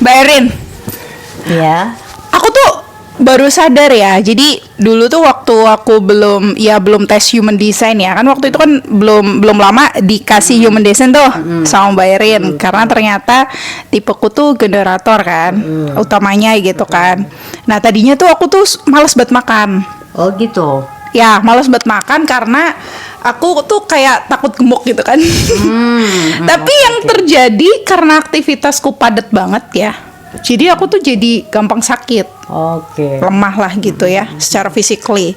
Mbak Erin, Iya. aku tuh baru sadar ya. Jadi dulu tuh waktu aku belum tes human design ya kan, waktu itu kan belum lama dikasih human design tuh sama Mbak Erin, karena ternyata tipeku tuh generator kan, utamanya gitu kan. Nah tadinya tuh aku tuh males banget makan. Oh gitu. Ya males banget makan karena aku tuh kayak takut gemuk gitu kan. Tapi yang terjadi karena aktivitasku padat banget ya, jadi aku tuh jadi gampang sakit, Oke. lemah lah gitu ya secara physically.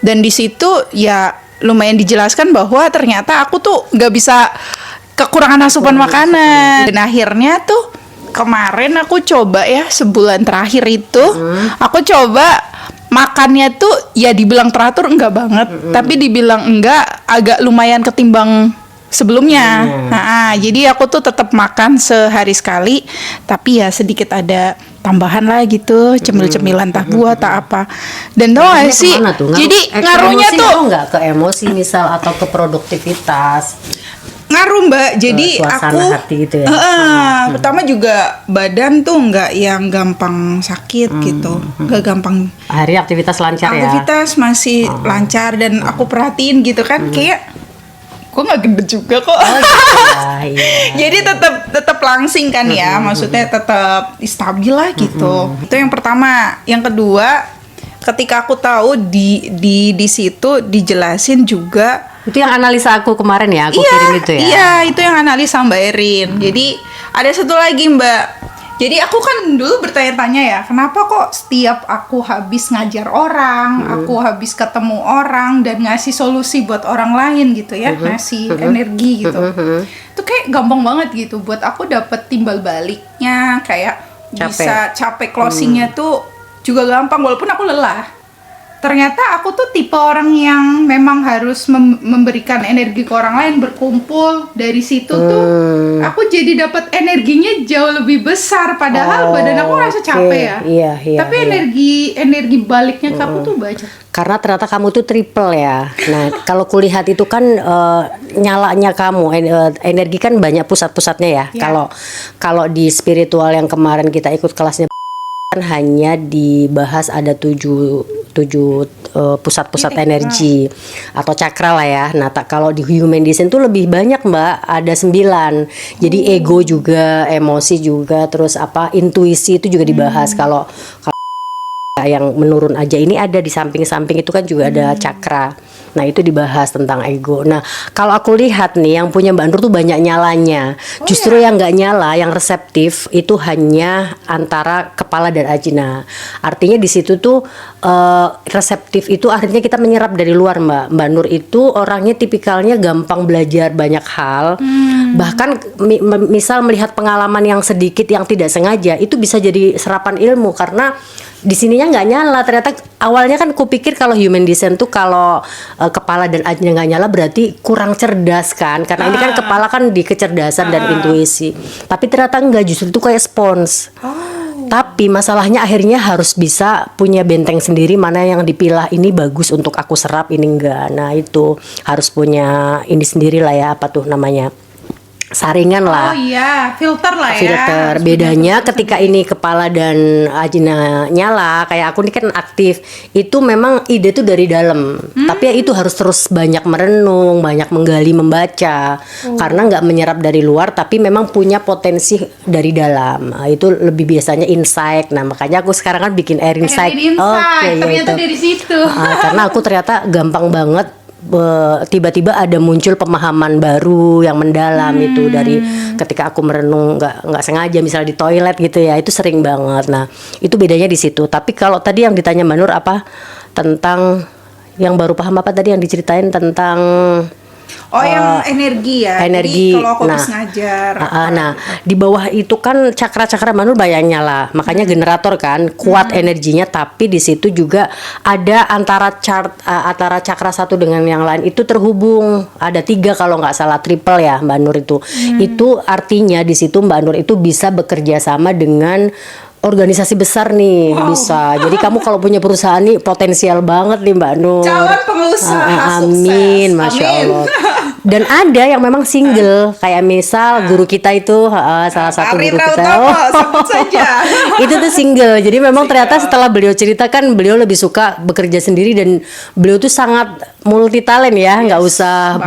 Dan di situ ya lumayan dijelaskan bahwa ternyata aku tuh nggak bisa, kekurangan asupan makanan. Dan akhirnya tuh kemarin aku coba ya, sebulan terakhir itu aku coba makannya tuh ya dibilang teratur enggak banget, tapi dibilang enggak agak lumayan ketimbang sebelumnya. Nah, jadi aku tuh tetap makan sehari sekali, tapi ya sedikit ada tambahan lah gitu, cemil-cemilan tak buah tak apa. Dan tau gak sih, jadi ngaruhnya tuh nggak ke emosi misal atau ke produktivitas. ngaruh Mbak. Jadi Suasana aku hati gitu ya. pertama juga badan tuh nggak yang gampang sakit gitu, nggak gampang. Hari aktivitas lancar ya. Aktivitas masih lancar dan aku perhatiin gitu kan, kayak gue nggak gendut juga kok. Oh, gitu ya, iya. Jadi tetap langsing kan ya, maksudnya tetap stabil lah gitu. Itu yang pertama. Yang kedua, ketika aku tahu di situ dijelasin juga. Itu yang analisa aku kemarin ya, aku kirim itu ya. Iya, itu yang analisa Mbak Erin. Jadi ada satu lagi Mbak. Jadi aku kan dulu bertanya-tanya ya, kenapa kok setiap aku habis ngajar orang, aku habis ketemu orang dan ngasih solusi buat orang lain gitu ya, ngasih energi gitu. Itu kayak gampang banget gitu buat aku dapet timbal baliknya, kayak bisa capek closingnya tuh juga gampang walaupun aku lelah. Ternyata aku tuh tipe orang yang memang harus memberikan energi ke orang lain, berkumpul. Dari situ tuh aku jadi dapat energinya jauh lebih besar, padahal badan aku ngerasa capek ya. Iya, Tapi energi baliknya ke aku tuh banyak. Karena ternyata kamu tuh triple ya. Nah, kalau kulihat itu kan nyalanya kamu energi kan banyak pusat-pusatnya ya. Kalau di spiritual yang kemarin kita ikut kelasnya kan hanya dibahas ada tujuh pusat-pusat energi atau cakra lah ya. Nah, kalau di human design tuh lebih banyak Mbak, ada 9. Jadi ego juga, emosi juga, terus intuisi itu juga dibahas. Kalau yang menurun aja ini ada di samping-samping itu kan juga ada cakra. Nah, itu dibahas tentang ego. Nah, kalau aku lihat nih yang punya Mbak Nur tuh banyak nyalanya. Justru yang nggak nyala, yang reseptif itu hanya antara kepala dan ajna. Artinya di situ tuh reseptif itu artinya kita menyerap dari luar Mbak. Mbak Nur itu orangnya tipikalnya gampang belajar banyak hal. Bahkan misal melihat pengalaman yang sedikit yang tidak sengaja itu bisa jadi serapan ilmu karena di sininya nggak nyala. Ternyata awalnya kan kupikir kalau human design tuh kalau kepala dan ajna nggak nyala berarti kurang cerdas kan, karena ini kan kepala kan di kecerdasan dan intuisi. Tapi ternyata enggak, justru itu kayak spons. Tapi masalahnya akhirnya harus bisa punya benteng sendiri, mana yang dipilah ini bagus untuk aku serap, ini enggak. Nah itu harus punya ini sendiri lah ya, apa tuh namanya, saringan lah. Oh iya, filter lah ya. Filter. Bedanya ketika ini kepala dan ajna nyala, kayak aku ini kan aktif, itu memang ide tuh dari dalam. Tapi ya itu harus terus banyak merenung, banyak menggali, membaca. Karena nggak menyerap dari luar, tapi memang punya potensi dari dalam. Nah, itu lebih biasanya insight. Nah, makanya aku sekarang kan bikin air insight. Oke, ternyata dari situ. Karena aku ternyata gampang banget tiba-tiba ada muncul pemahaman baru yang mendalam itu dari ketika aku merenung nggak sengaja misalnya di toilet gitu ya, itu sering banget. Nah itu bedanya di situ. Tapi kalau tadi yang ditanya Mbak Nur apa tentang yang baru paham, apa tadi yang diceritain tentang yang energi ya. Energi. Jadi kalau aku habis ngajar. Nah, di bawah itu kan cakra-cakra Manu banyak nyala. Makanya generator kan kuat energinya, tapi di situ juga ada antara cakra satu dengan yang lain itu terhubung. Ada 3 kalau nggak salah, triple ya Mbak Nur itu. Itu artinya di situ Mbak Nur itu bisa bekerja sama dengan organisasi besar nih. Bisa. Jadi kamu kalau punya perusahaan nih potensial banget nih Mbak Nur. Calon pengusaha amin, sukses. Masya Amin. Allah. Dan ada yang memang single, kayak misal guru kita itu salah satu Arif guru kita. Rautopo, sebut saja. Itu tuh single. Jadi memang ternyata setelah beliau ceritakan, beliau lebih suka bekerja sendiri dan beliau tuh sangat multi talent ya, nggak usah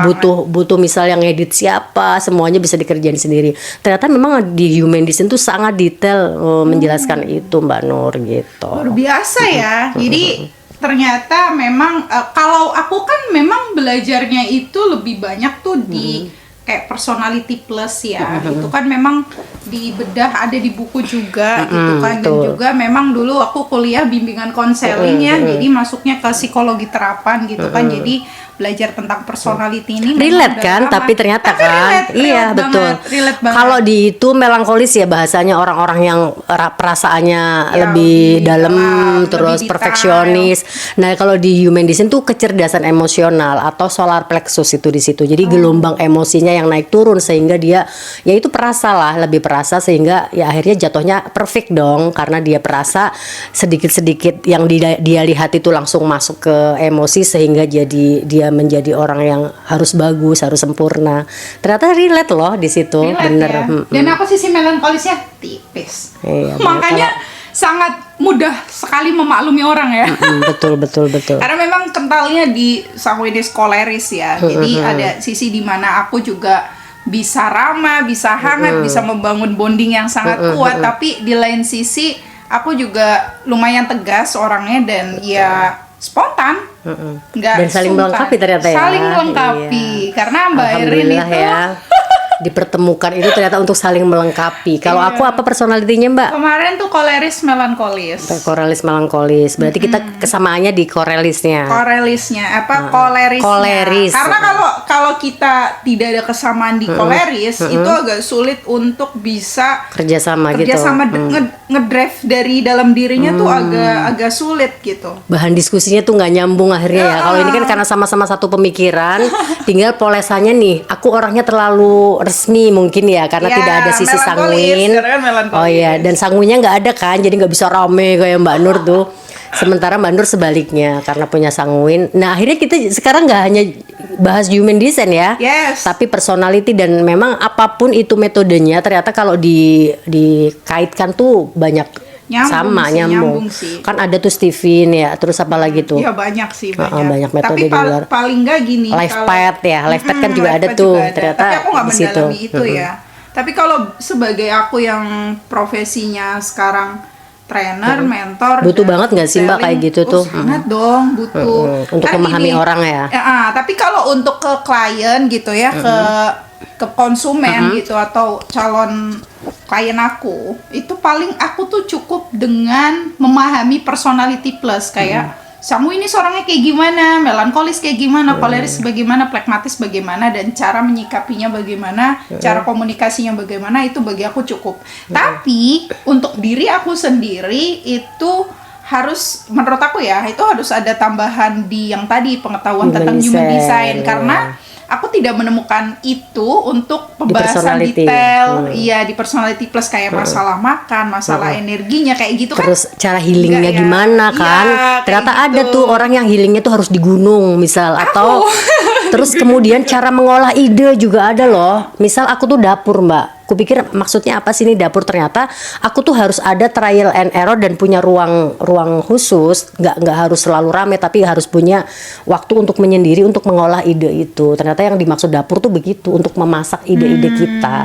butuh misal yang edit siapa, semuanya bisa dikerjain sendiri. Ternyata memang di Human Design tuh sangat detail menjelaskan itu Mbak Nur gitu. Luar biasa ya. Jadi ternyata memang kalau aku kan memang belajarnya itu lebih banyak tuh di kayak personality plus ya. Itu kan memang di bedah ada di buku juga gitu kan. Dan juga memang dulu aku kuliah bimbingan konseling ya. Jadi masuknya ke psikologi terapan gitu kan. Jadi belajar tentang personality ini relate kan, tapi ternyata kan iya betul. Kalau di itu melankolis ya bahasanya orang-orang yang perasaannya Ya, lebih dalam, lebih terus detail. perfeksionis. Nah, kalau di Human Design tuh kecerdasan emosional atau solar plexus itu di situ. Jadi gelombang emosinya yang naik turun sehingga dia ya itu perasa lah, lebih perasa sehingga ya akhirnya jatuhnya perfect dong karena dia perasa sedikit-sedikit yang dia lihat itu langsung masuk ke emosi sehingga jadi dia menjadi orang yang harus bagus, harus sempurna. Ternyata relate loh di situ, bener. Ya. Dan aku sisi melankolisnya tipis. Iya, Makanya sangat mudah sekali memaklumi orang ya. betul. Karena memang kentalnya di sanguinis koleris ya. Jadi ada sisi di mana aku juga bisa ramah, bisa hangat, bisa membangun bonding yang sangat kuat. Tapi di lain sisi aku juga lumayan tegas orangnya dan ya spontan. Dan saling melengkapi ternyata ya. Saling melengkapi. Iya. Karena Mbak Erin Alhamdulillah itu ya. Dipertemukan itu ternyata untuk saling melengkapi. Kalau aku apa personalitinya Mbak? kemarin tuh koleris melankolis. Korelis melankolis. Berarti kita kesamaannya di korelisnya. Korelisnya apa kolerisnya. Koleris. Karena kalau kita tidak ada kesamaan di koleris itu agak sulit untuk bisa Kerjasama gitu. kerjasama ngedrive dari dalam dirinya tuh agak sulit gitu. Bahan diskusinya tuh nggak nyambung akhirnya ya. Kalau ini kan karena sama-sama satu pemikiran, tinggal polesannya nih. Aku orangnya terlalu resmi mungkin ya karena Ya, tidak ada sisi melankolis, sanguin. karena kan melankolis. Oh iya, dan sanguinnya nggak ada kan, jadi nggak bisa rame kayak Mbak Nur tuh. Sementara Mbak Nur sebaliknya karena punya sanguin. Nah akhirnya kita sekarang nggak hanya bahas human design ya, Yes. tapi personality dan memang apapun itu metodenya ternyata kalau dikaitkan tuh banyak nyambung sih. kan ada tuh Steven ya, terus apa lagi tuh Iya banyak sih banyak. banyak metode Tapi di luar. paling nggak gini. Life kalau- path ya, life path kan juga Life ada path tuh juga ada. ternyata Tapi aku nggak di situ. mendalami itu ya. Tapi kalau sebagai aku yang profesinya sekarang trainer, mentor, Butuh dan banget nggak sih, Mbak, selling, kayak gitu tuh? Sangat dong, butuh. Untuk Karena memahami gini, orang ya. Tapi kalau untuk ke klien gitu ya, ke konsumen gitu atau calon klien aku, itu paling aku tuh cukup dengan memahami personality plus kayak sanguinis orangnya kayak gimana, melankolis kayak gimana, koleris bagaimana, plekmatis bagaimana, dan cara menyikapinya bagaimana, cara komunikasinya bagaimana, itu bagi aku cukup. Tapi untuk diri aku sendiri itu harus, menurut aku ya, itu harus ada tambahan di yang tadi pengetahuan Human tentang human design, design ya. karena aku tidak menemukan itu untuk pembahasan personality. detail, iya di personality plus kayak masalah makan, masalah energinya kayak gitu kan. Terus cara healingnya Enggak ya. gimana Iya, kan? kayak Ternyata gitu. ada tuh orang yang healingnya tuh harus di gunung misal atau terus kemudian cara mengolah ide juga ada loh. Misal aku tuh dapur Mbak. Kupikir maksudnya apa sih ini dapur, ternyata aku tuh harus ada trial and error dan punya ruang khusus, nggak harus selalu rame tapi harus punya waktu untuk menyendiri untuk mengolah ide itu. Ternyata yang dimaksud dapur tuh begitu, untuk memasak ide-ide kita.